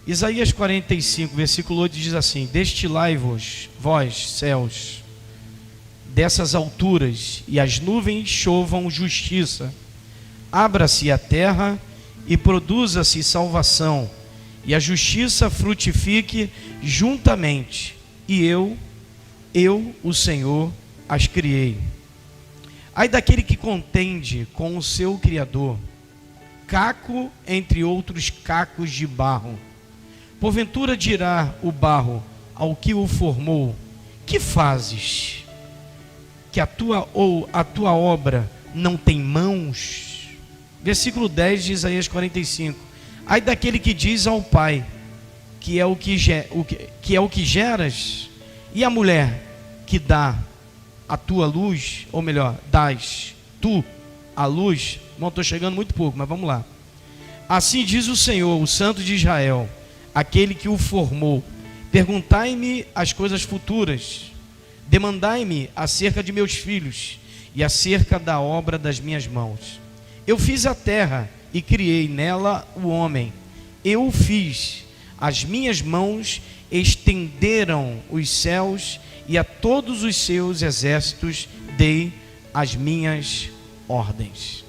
Isaías 45, versículo 8 diz assim: destilai-vos, vós, céus, dessas alturas, e as nuvens chovam justiça. Abra-se a terra e produza-se salvação, e a justiça frutifique juntamente. E eu, o Senhor, as criei. Ai daquele que contende com o seu Criador, caco entre outros cacos de barro. Porventura dirá o barro ao que o formou: que fazes? Que a tua obra não tem mãos? Versículo 10 de Isaías 45. Ai daquele que diz ao pai, que é o que geras, e a mulher que dá a tua luz, ou melhor, dás tu a luz. Não estou chegando muito pouco, mas vamos lá. Assim diz o Senhor, o Santo de Israel, aquele que o formou: perguntai-me as coisas futuras, demandai-me acerca de meus filhos e acerca da obra das minhas mãos. Eu fiz a terra e criei nela o homem. Eu o fiz, as minhas mãos estenderam os céus, e a todos os seus exércitos dei as minhas ordens.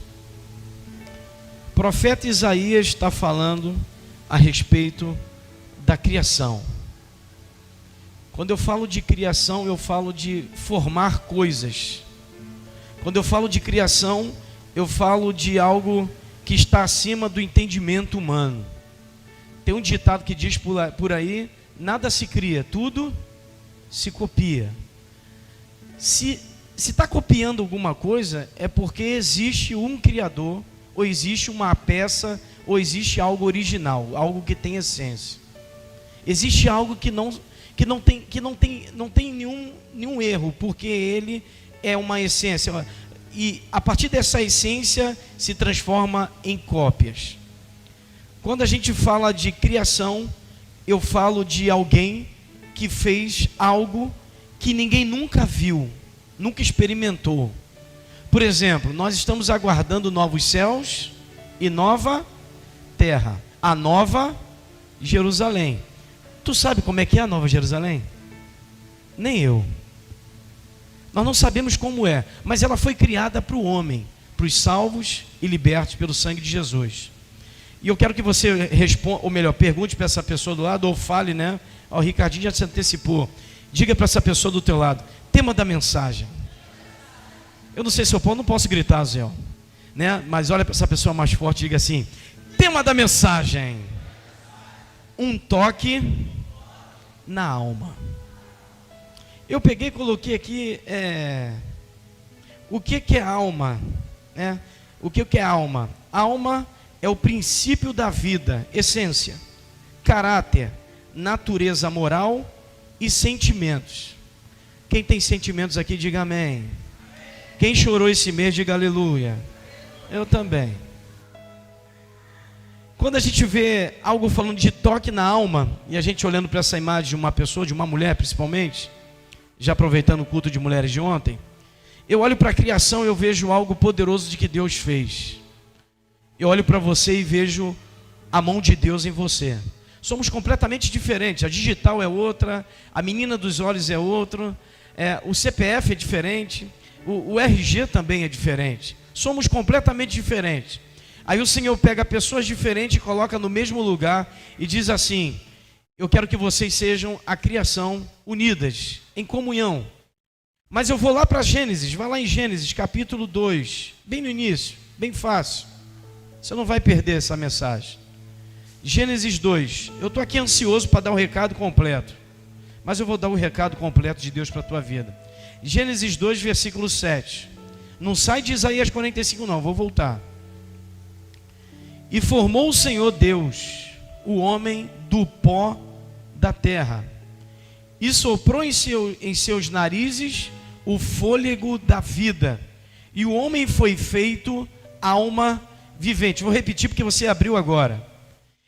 O profeta Isaías está falando a respeito da criação. Quando eu falo de criação, eu falo de formar coisas. Quando eu falo de criação, eu falo de algo que está acima do entendimento humano. Tem um ditado que diz por aí: nada se cria, tudo se copia. Se está copiando alguma coisa, é porque existe um criador, ou existe uma peça, ou existe algo original, algo que tem essência. Existe algo que não tem nenhum erro, porque ele é uma essência, e a partir dessa essência se transforma em cópias. Quando a gente fala de criação, eu falo de alguém que fez algo que ninguém nunca viu, nunca experimentou. Por exemplo, nós estamos aguardando novos céus e nova terra, a nova Jerusalém. Tu sabe como é que é a nova Jerusalém? Nem eu. Nós não sabemos como é, mas ela foi criada para o homem, para os salvos e libertos pelo sangue de Jesus. E eu quero que você responda, ou melhor, pergunte para essa pessoa do lado, ou fale, né? O Ricardinho já se antecipou. Diga para essa pessoa do teu lado: tema da mensagem. Eu não sei se eu não posso gritar, Zé, né? Mas olha para essa pessoa mais forte e diga assim: tema da mensagem: um toque na alma. Eu peguei e coloquei aqui o que é alma, né? O que é alma? Alma é o princípio da vida, essência, caráter, natureza moral e sentimentos. Quem tem sentimentos aqui, diga amém. Quem chorou esse mês, diga aleluia. Eu também. Quando a gente vê algo falando de toque na alma, e a gente olhando para essa imagem de uma pessoa, de uma mulher principalmente, já aproveitando o culto de mulheres de ontem, eu olho para a criação e eu vejo algo poderoso de que Deus fez. Eu olho para você e vejo a mão de Deus em você. Somos completamente diferentes. A digital é outra, a menina dos olhos é outra, o CPF é diferente, o RG também é diferente. Somos completamente diferentes. Aí o Senhor pega pessoas diferentes e coloca no mesmo lugar e diz assim: eu quero que vocês sejam a criação unidas, em comunhão. Mas eu vou lá para Gênesis, vai lá em Gênesis capítulo 2, bem no início, bem fácil. Você não vai perder essa mensagem. Gênesis 2, eu estou aqui ansioso para dar o recado completo, mas eu vou dar o recado completo de Deus para a tua vida. Gênesis 2, versículo 7. Não sai de Isaías 45 não, vou voltar. E formou o Senhor Deus o homem do pó da terra, e soprou em seus narizes o fôlego da vida, e o homem foi feito alma vivente. Vou repetir porque você abriu agora.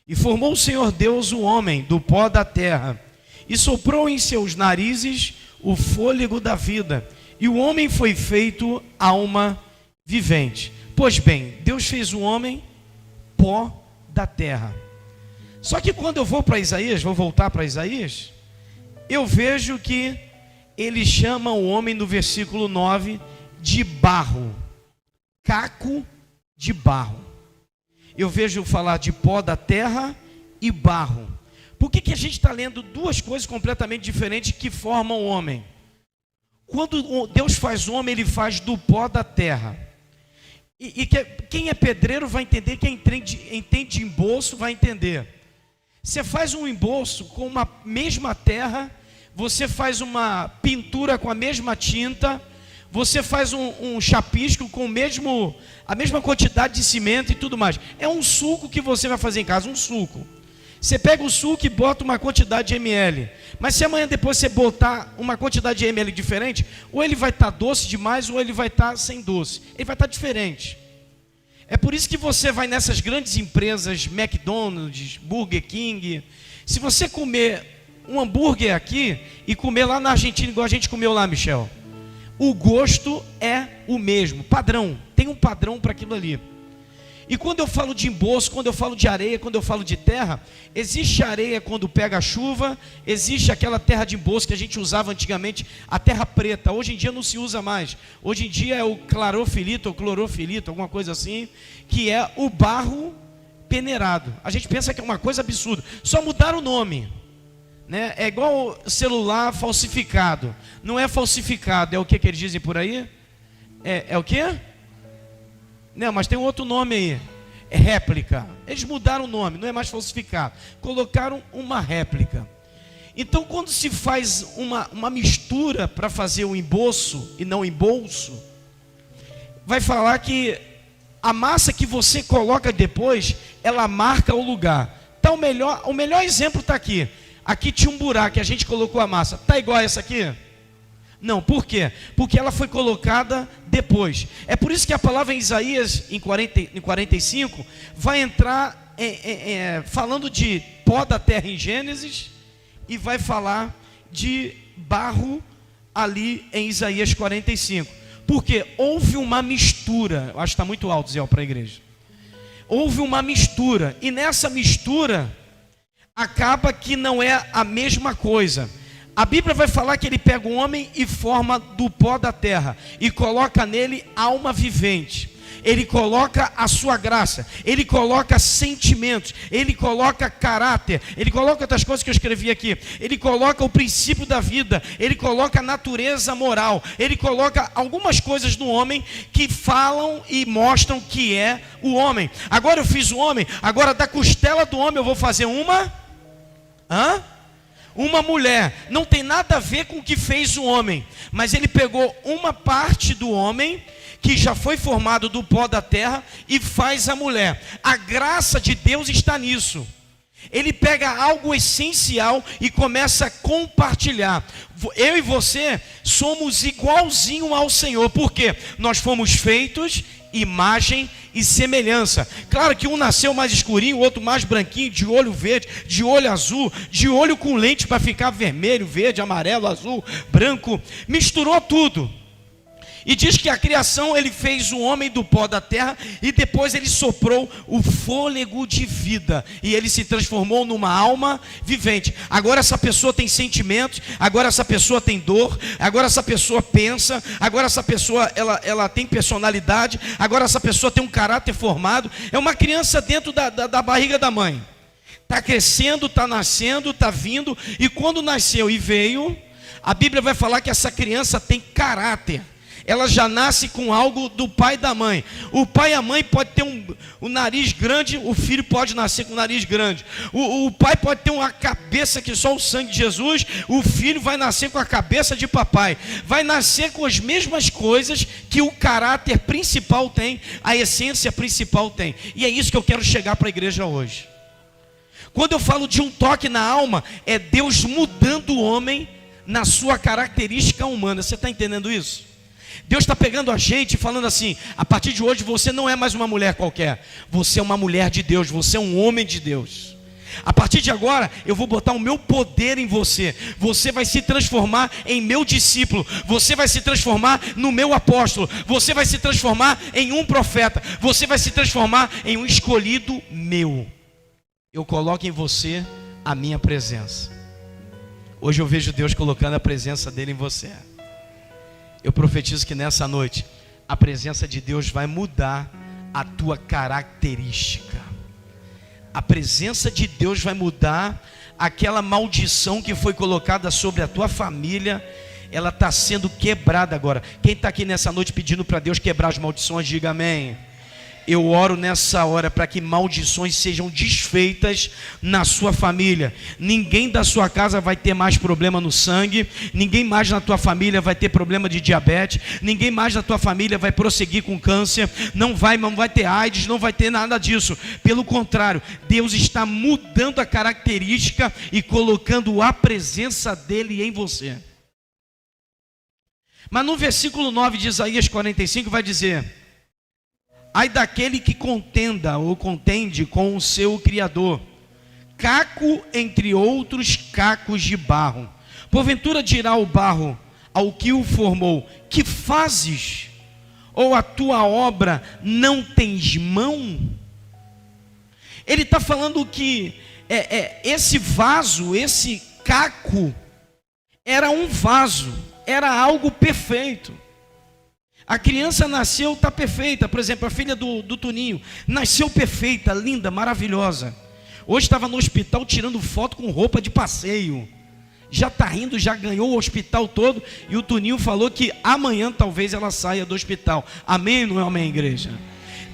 E formou o Senhor Deus o homem do pó da terra, e soprou em seus narizes o fôlego da vida, e o homem foi feito alma vivente. Pois bem, Deus fez o homem pó da terra. Só que quando eu vou para Isaías, vou voltar para Isaías, eu vejo que ele chama o homem no versículo 9 de barro, caco de barro. Eu vejo falar de pó da terra e barro. Por que a gente está lendo duas coisas completamente diferentes que formam o homem? Quando Deus faz o homem, ele faz do pó da terra. Quem é pedreiro vai entender, quem entende embolso vai entender. Você faz um embolso com uma mesma terra, você faz uma pintura com a mesma tinta, você faz um chapisco com a mesma quantidade de cimento e tudo mais. É um suco que você vai fazer em casa, um suco. Você pega o suco e bota uma quantidade de ml. Mas se amanhã depois você botar uma quantidade de ml diferente, ou ele vai estar doce demais, ou ele vai estar sem doce. Ele vai estar diferente. É por isso que você vai nessas grandes empresas, McDonald's, Burger King. Se você comer um hambúrguer aqui e comer lá na Argentina, igual a gente comeu lá, Michel, o gosto é o mesmo, padrão. Tem um padrão para aquilo ali. E quando eu falo de embolso, quando eu falo de areia, quando eu falo de terra, existe areia quando pega a chuva, existe aquela terra de embolso que a gente usava antigamente, a terra preta. Hoje em dia não se usa mais. Hoje em dia é o clarofilito ou clorofilito, alguma coisa assim, que é o barro peneirado. A gente pensa que é uma coisa absurda. Só mudaram o nome, né? É igual celular falsificado. Não é falsificado, é o que eles dizem por aí? É o quê? Não, mas tem um outro nome aí. É réplica. Eles mudaram o nome, não é mais falsificado. Colocaram uma réplica. Então, quando se faz uma mistura para fazer o embolso e não embolso, vai falar que a massa que você coloca depois, ela marca o lugar. Então, o melhor exemplo está aqui. Aqui tinha um buraco, a gente colocou a massa. Está igual a essa aqui? Não, por quê? Porque ela foi colocada depois. É por isso que a palavra em Isaías, em 45, vai entrar falando de pó da terra em Gênesis, e vai falar de barro ali em Isaías 45. Porque houve uma mistura. Eu acho que está muito alto, Zé, para a igreja. Houve uma mistura, e nessa mistura, acaba que não é a mesma coisa. A Bíblia vai falar que ele pega o homem e forma do pó da terra e coloca nele alma vivente. Ele coloca a sua graça, ele coloca sentimentos, ele coloca caráter, ele coloca outras coisas que eu escrevi aqui, ele coloca o princípio da vida, ele coloca a natureza moral, ele coloca algumas coisas no homem que falam e mostram que é o homem. Agora eu fiz o homem, agora da costela do homem eu vou fazer uma mulher. Não tem nada a ver com o que fez o homem, mas ele pegou uma parte do homem que já foi formado do pó da terra e faz a mulher. A graça de Deus está nisso. Ele pega algo essencial e começa a compartilhar. Eu e você somos igualzinho ao Senhor, porque nós fomos feitos imagem e semelhança. Claro que um nasceu mais escurinho, o outro mais branquinho, de olho verde, de olho azul, de olho com lente para ficar vermelho, verde, amarelo, azul, branco, misturou tudo. E diz que a criação, ele fez o homem do pó da terra e depois ele soprou o fôlego de vida e ele se transformou numa alma vivente. Agora essa pessoa tem sentimentos, agora essa pessoa tem dor, agora essa pessoa pensa, agora essa pessoa ela tem personalidade, agora essa pessoa tem um caráter formado. É uma criança dentro da barriga da mãe. Está crescendo, está nascendo, está vindo, e quando nasceu e veio, a Bíblia vai falar que essa criança tem caráter. Ela já nasce com algo do pai e da mãe. O pai e a mãe pode ter um nariz grande, o filho pode nascer com um nariz grande. O pai pode ter uma cabeça que só o sangue de Jesus, o filho vai nascer com a cabeça de papai. Vai nascer com as mesmas coisas que o caráter principal tem, a essência principal tem. E é isso que eu quero chegar para a igreja hoje. Quando eu falo de um toque na alma, é Deus mudando o homem na sua característica humana. Você está entendendo isso? Deus está pegando a gente e falando assim: a partir de hoje você não é mais uma mulher qualquer, você é uma mulher de Deus, você é um homem de Deus. A partir de agora eu vou botar o meu poder em você. Você vai se transformar em meu discípulo, você vai se transformar no meu apóstolo, você vai se transformar em um profeta, você vai se transformar em um escolhido meu. eu coloco em você a minha presença. Hoje eu vejo Deus colocando a presença dele em você. Eu profetizo que nessa noite a presença de Deus vai mudar a tua característica. A presença de Deus vai mudar aquela maldição que foi colocada sobre a tua família. Ela está sendo quebrada agora. Quem está aqui nessa noite pedindo para Deus quebrar as maldições, diga amém. Eu oro nessa hora para que maldições sejam desfeitas na sua família. Ninguém da sua casa vai ter mais problema no sangue. Ninguém mais na tua família vai ter problema de diabetes. Ninguém mais na tua família vai prosseguir com câncer. Não vai ter AIDS, não vai ter nada disso. Pelo contrário, Deus está mudando a característica e colocando a presença dele em você. Mas no versículo 9 de Isaías 45 vai dizer: ai daquele que contenda ou contende com o seu Criador, caco entre outros cacos de barro. Porventura dirá o barro ao que o formou: que fazes? Ou a tua obra não tens mão? Ele está falando que esse vaso, esse caco, era um vaso, era algo perfeito. A criança nasceu, está perfeita. Por exemplo, a filha do Toninho nasceu perfeita, linda, maravilhosa. Hoje estava no hospital tirando foto com roupa de passeio. Já está rindo, já ganhou o hospital todo. E o Toninho falou que amanhã talvez ela saia do hospital. Amém ou não é amém, igreja?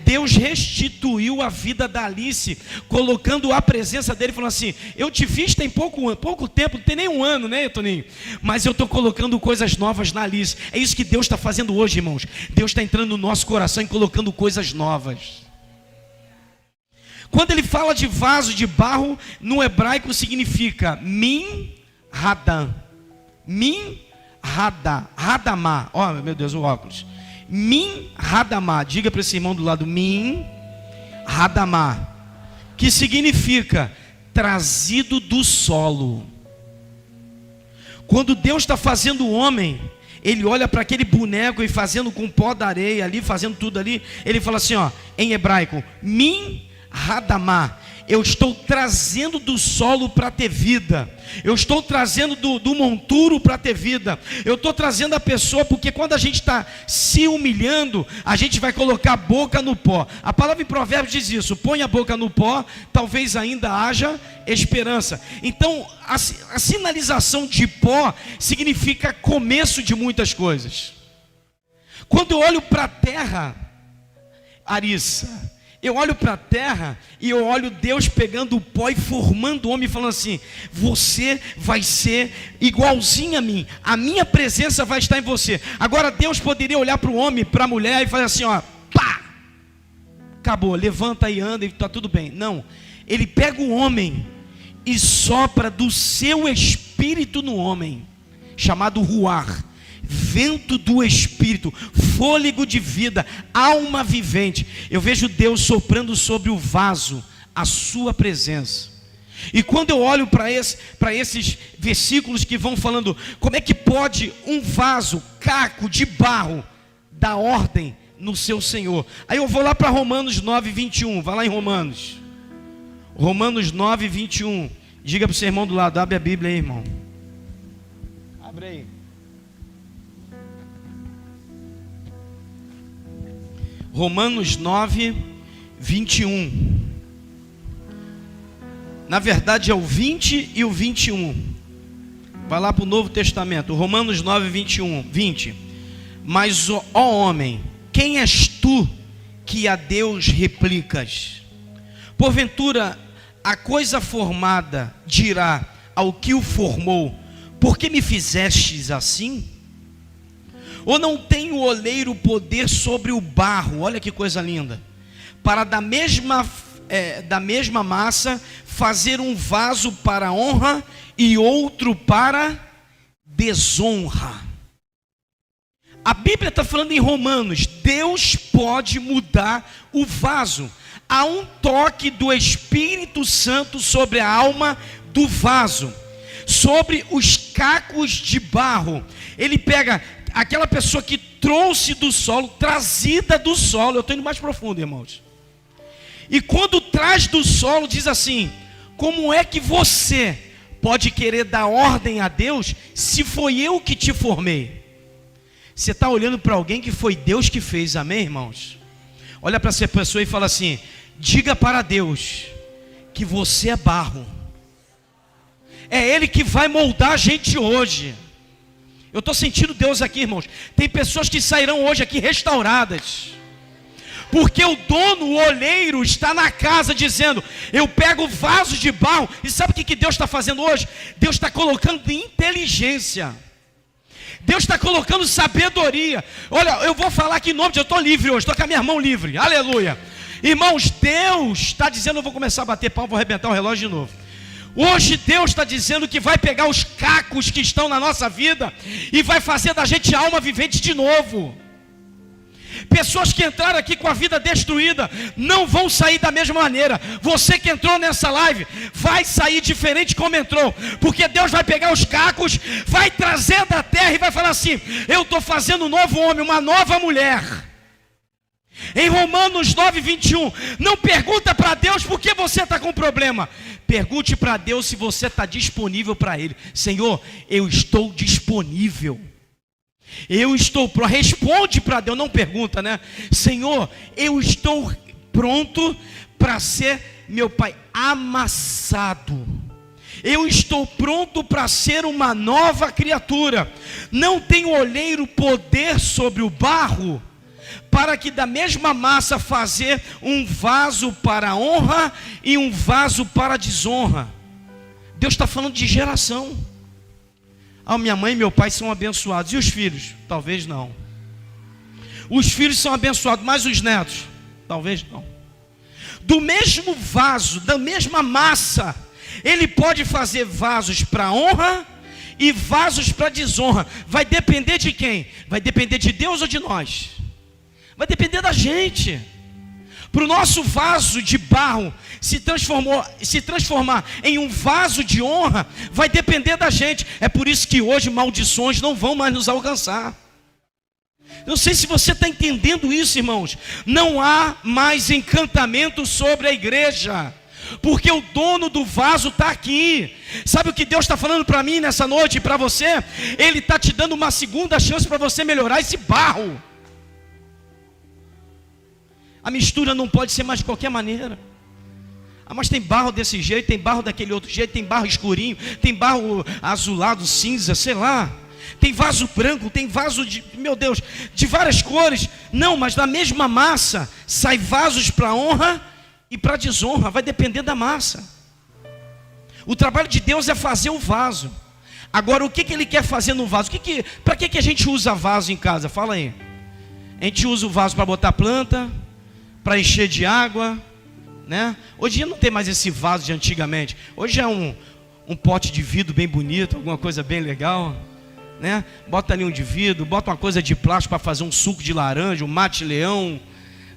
Deus restituiu a vida da Alice, colocando a presença dele, falando assim: eu te fiz tem pouco tempo, não tem nem um ano, né, Toninho? Mas eu estou colocando coisas novas na Alice. É isso que Deus está fazendo hoje, irmãos. Deus está entrando no nosso coração e colocando coisas novas. Quando ele fala de vaso de barro, no hebraico significa min hadam. Min hadam, hadamá. Ó, meu Deus, o óculos. Min hadamá, diga para esse irmão do lado: min hadamá, que significa trazido do solo. Quando Deus está fazendo o homem, ele olha para aquele boneco e fazendo com pó da areia ali, fazendo tudo ali, ele fala assim, ó, em hebraico: min hadamá, eu estou trazendo do solo para ter vida. Eu estou trazendo do monturo para ter vida. Eu estou trazendo a pessoa, porque quando a gente está se humilhando, a gente vai colocar a boca no pó. A palavra em Provérbios diz isso: põe a boca no pó, talvez ainda haja esperança. Então a sinalização de pó significa começo de muitas coisas. Quando eu olho para a terra, Arissa, eu olho para a terra e eu olho Deus pegando o pó e formando o homem, falando assim: você vai ser igualzinho a mim, a minha presença vai estar em você. Agora Deus poderia olhar para o homem, para a mulher e fazer assim, ó, pá, acabou, levanta e anda e está tudo bem. Não, ele pega o homem e sopra do seu espírito no homem, chamado ruar, vento do espírito, fôlego de vida, alma vivente. Eu vejo Deus soprando sobre o vaso a sua presença. E quando eu olho para esses versículos que vão falando como é que pode um vaso, caco de barro, dar ordem no seu Senhor, aí eu vou lá para Romanos 9, 21. Vai lá em Romanos 9, 21. Diga para o seu irmão do lado: abre a Bíblia aí, irmão. Abre aí. Romanos 9, 21. Na verdade é o 20 e o 21. Vai lá para o Novo Testamento. Romanos 9, 21, 20. Mas, ó homem, quem és tu que a Deus replicas? Porventura a coisa formada dirá ao que o formou: por que me fizestes assim? Ou não tem o oleiro poder sobre o barro, olha que coisa linda, para da mesma massa fazer um vaso para honra e outro para desonra? A Bíblia está falando em Romanos, Deus pode mudar o vaso. Há um toque do Espírito Santo sobre a alma do vaso, sobre os cacos de barro. Ele pega aquela pessoa que trouxe do solo, trazida do solo. Eu estou indo mais profundo, irmãos. E quando traz do solo, diz assim: Como é que você pode querer dar ordem a Deus se foi eu que te formei? Você está olhando para alguém que foi Deus que fez, amém, irmãos? Olha para essa pessoa e fala assim: diga para Deus que você é barro. É Ele que vai moldar a gente hoje. Eu estou sentindo Deus aqui, irmãos. Tem pessoas que sairão hoje aqui restauradas, porque o dono, o olheiro, está na casa dizendo: eu pego vasos de barro. E sabe o que Deus está fazendo hoje? Deus está colocando inteligência, Deus está colocando sabedoria. Olha, eu vou falar aqui em nome de... Eu estou livre hoje, estou com a minha mão livre, aleluia. Irmãos, Deus está dizendo... Eu vou começar a bater palma, vou arrebentar o relógio de novo. Hoje Deus está dizendo que vai pegar os cacos que estão na nossa vida e vai fazer da gente alma vivente de novo. Pessoas que entraram aqui com a vida destruída não vão sair da mesma maneira. Você que entrou nessa live vai sair diferente como entrou, porque Deus vai pegar os cacos, vai trazer da terra e vai falar assim: eu estou fazendo um novo homem, uma nova mulher. Em Romanos 9:21, não pergunta para Deus por que você está com problema. Pergunte para Deus se você está disponível para Ele. Senhor, eu estou disponível. Eu estou pronto. Responde para Deus, não pergunta, né? Senhor, eu estou pronto para ser, meu Pai, amassado. Eu estou pronto para ser uma nova criatura. Não tem olheiro poder sobre o barro, para que da mesma massa fazer um vaso para honra e um vaso para desonra. Deus está falando de geração. Minha mãe e meu pai são abençoados. E os filhos? Talvez não. Os filhos são abençoados, mas os netos? Talvez não. Do mesmo vaso, da mesma massa, ele pode fazer vasos para honra e vasos para desonra. Vai depender de quem? Vai depender de Deus ou de nós? Vai depender da gente. Para o nosso vaso de barro se transformar em um vaso de honra, vai depender da gente. É por isso que hoje maldições não vão mais nos alcançar. Não sei se você está entendendo isso, irmãos. Não há mais encantamento sobre a igreja, porque o dono do vaso está aqui. Sabe o que Deus está falando para mim nessa noite e para você? Ele está te dando uma segunda chance para você melhorar esse barro. A mistura não pode ser mais de qualquer maneira. Mas tem barro desse jeito, tem barro daquele outro jeito, tem barro escurinho, tem barro azulado, cinza, sei lá. Tem vaso branco, tem vaso de, meu Deus, de várias cores. Não, mas da mesma massa sai vasos para honra e para desonra. Vai depender da massa. O trabalho de Deus é fazer o vaso. Agora, o que Ele quer fazer no vaso? Para que a gente usa vaso em casa? Fala aí. A gente usa o vaso para botar planta, para encher de água, né? Hoje em dia não tem mais esse vaso de antigamente. Hoje é um pote de vidro bem bonito, alguma coisa bem legal, né? Bota ali um de vidro, bota uma coisa de plástico para fazer um suco de laranja, um mate-leão,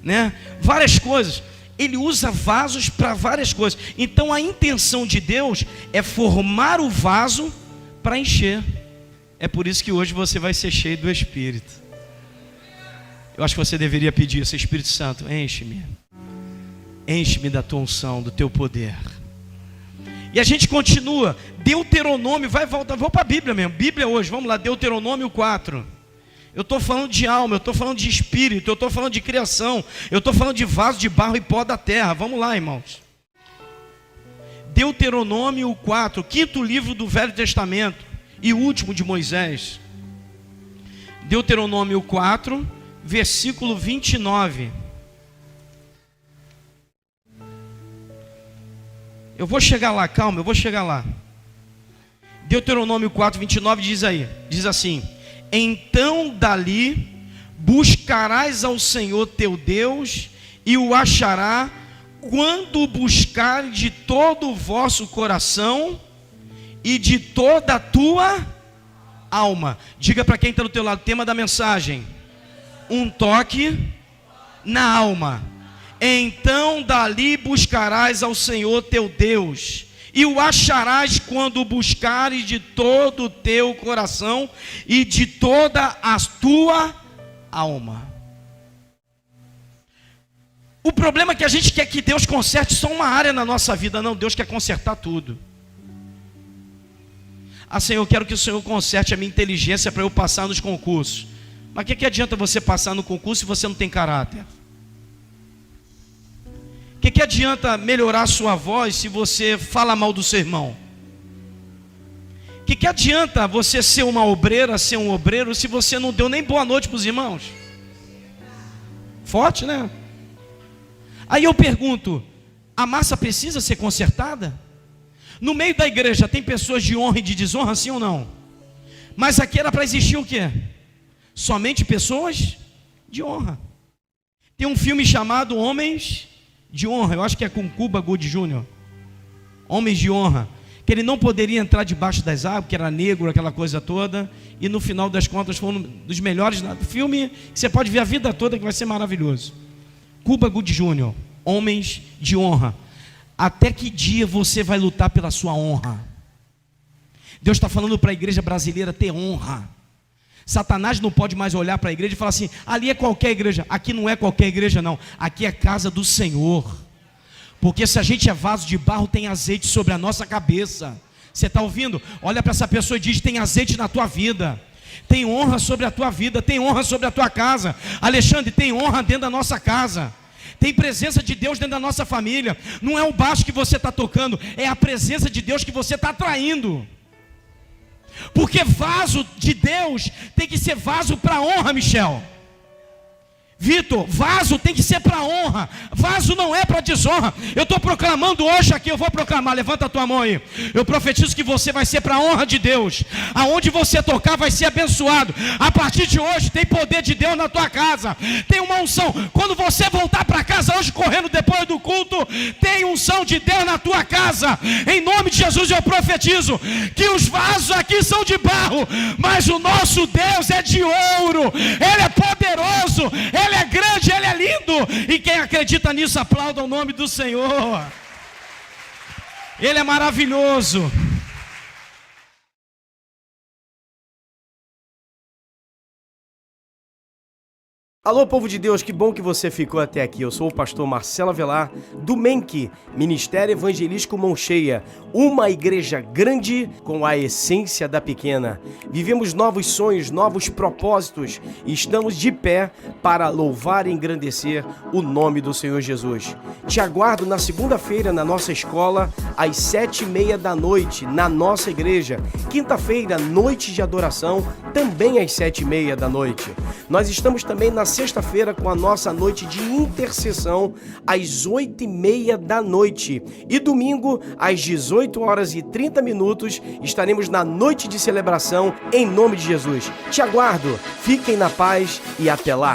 né? Várias coisas. Ele usa vasos para várias coisas. Então a intenção de Deus é formar o vaso para encher. É por isso que hoje você vai ser cheio do Espírito. Eu acho que você deveria pedir isso: Espírito Santo, enche-me. Enche-me da tua unção, do teu poder. E a gente continua. Deuteronômio, vou para a Bíblia mesmo. Bíblia hoje, vamos lá, Deuteronômio 4. Eu estou falando de alma, eu estou falando de espírito, eu estou falando de criação, eu estou falando de vaso de barro e pó da terra. Vamos lá, irmãos. Deuteronômio 4, quinto livro do Velho Testamento e o último de Moisés. Deuteronômio 4, versículo 29. Eu vou chegar lá, calma, eu vou chegar lá. Deuteronômio 4, 29 diz assim: então dali buscarás ao Senhor teu Deus e o achará quando o buscar de todo o vosso coração e de toda a tua alma. Diga para quem está do teu lado, tema da mensagem: um toque na alma. Então dali buscarás ao Senhor teu Deus e o acharás quando o buscares de todo o teu coração e de toda a tua alma. O problema é que a gente quer que Deus conserte só uma área na nossa vida. Não, Deus quer consertar tudo. Ah, Senhor, eu quero que o Senhor conserte a minha inteligência para eu passar nos concursos. Mas o que adianta você passar no concurso se você não tem caráter? O que adianta melhorar a sua voz se você fala mal do seu irmão? O que adianta você ser uma obreira, ser um obreiro, se você não deu nem boa noite para os irmãos? Forte, né? Aí eu pergunto, a massa precisa ser consertada? No meio da igreja tem pessoas de honra e de desonra, sim ou não? Mas aqui era para existir o quê? Somente pessoas de honra. Tem um filme chamado Homens de Honra, eu acho que é com Cuba Gooding Jr. Homens de Honra, que ele não poderia entrar debaixo das árvores, que era negro, aquela coisa toda, e no final das contas foi um dos melhores filme que você pode ver a vida toda, que vai ser maravilhoso. Cuba Gooding Jr., Homens de Honra. Até que dia você vai lutar pela sua honra? Deus está falando para a igreja brasileira ter honra. Satanás não pode mais olhar para a igreja e falar assim, ali é qualquer igreja. Aqui não é qualquer igreja não, aqui é casa do Senhor. Porque se a gente é vaso de barro, tem azeite sobre a nossa cabeça. Você está ouvindo? Olha para essa pessoa e diz, tem azeite na tua vida, tem honra sobre a tua vida, tem honra sobre a tua casa. Alexandre, tem honra dentro da nossa casa, tem presença de Deus dentro da nossa família. Não é o baixo que você está tocando, é a presença de Deus que você está atraindo. Porque vaso de Deus tem que ser vaso para honra, Michel. Vitor, vaso tem que ser para honra, vaso não é para desonra. Eu estou proclamando hoje aqui, eu vou proclamar, levanta a tua mão aí. Eu profetizo que você vai ser para a honra de Deus. Aonde você tocar vai ser abençoado. A partir de hoje tem poder de Deus na tua casa, tem uma unção. Quando você voltar para casa hoje correndo depois do culto, tem unção de Deus na tua casa. Em nome de Jesus eu profetizo que os vasos aqui são de barro, mas o nosso Deus é de ouro. Ele é poderoso, Ele é grande, Ele é lindo. E quem acredita nisso, aplauda o nome do Senhor. Ele é maravilhoso. Alô, povo de Deus, que bom que você ficou até aqui. Eu sou o pastor Marcelo Avelar, do MENC, Ministério Evangelístico Mão Cheia, uma igreja grande com a essência da pequena. Vivemos novos sonhos, novos propósitos e estamos de pé para louvar e engrandecer o nome do Senhor Jesus. Te aguardo na segunda-feira na nossa escola, às 7h30 da noite, na nossa igreja. Quinta-feira, noite de adoração, também às 7h30 da noite. Nós estamos também na sexta-feira com a nossa noite de intercessão às 8h30 da noite. E domingo, às 18h30, estaremos na noite de celebração em nome de Jesus. Te aguardo, fiquem na paz e até lá.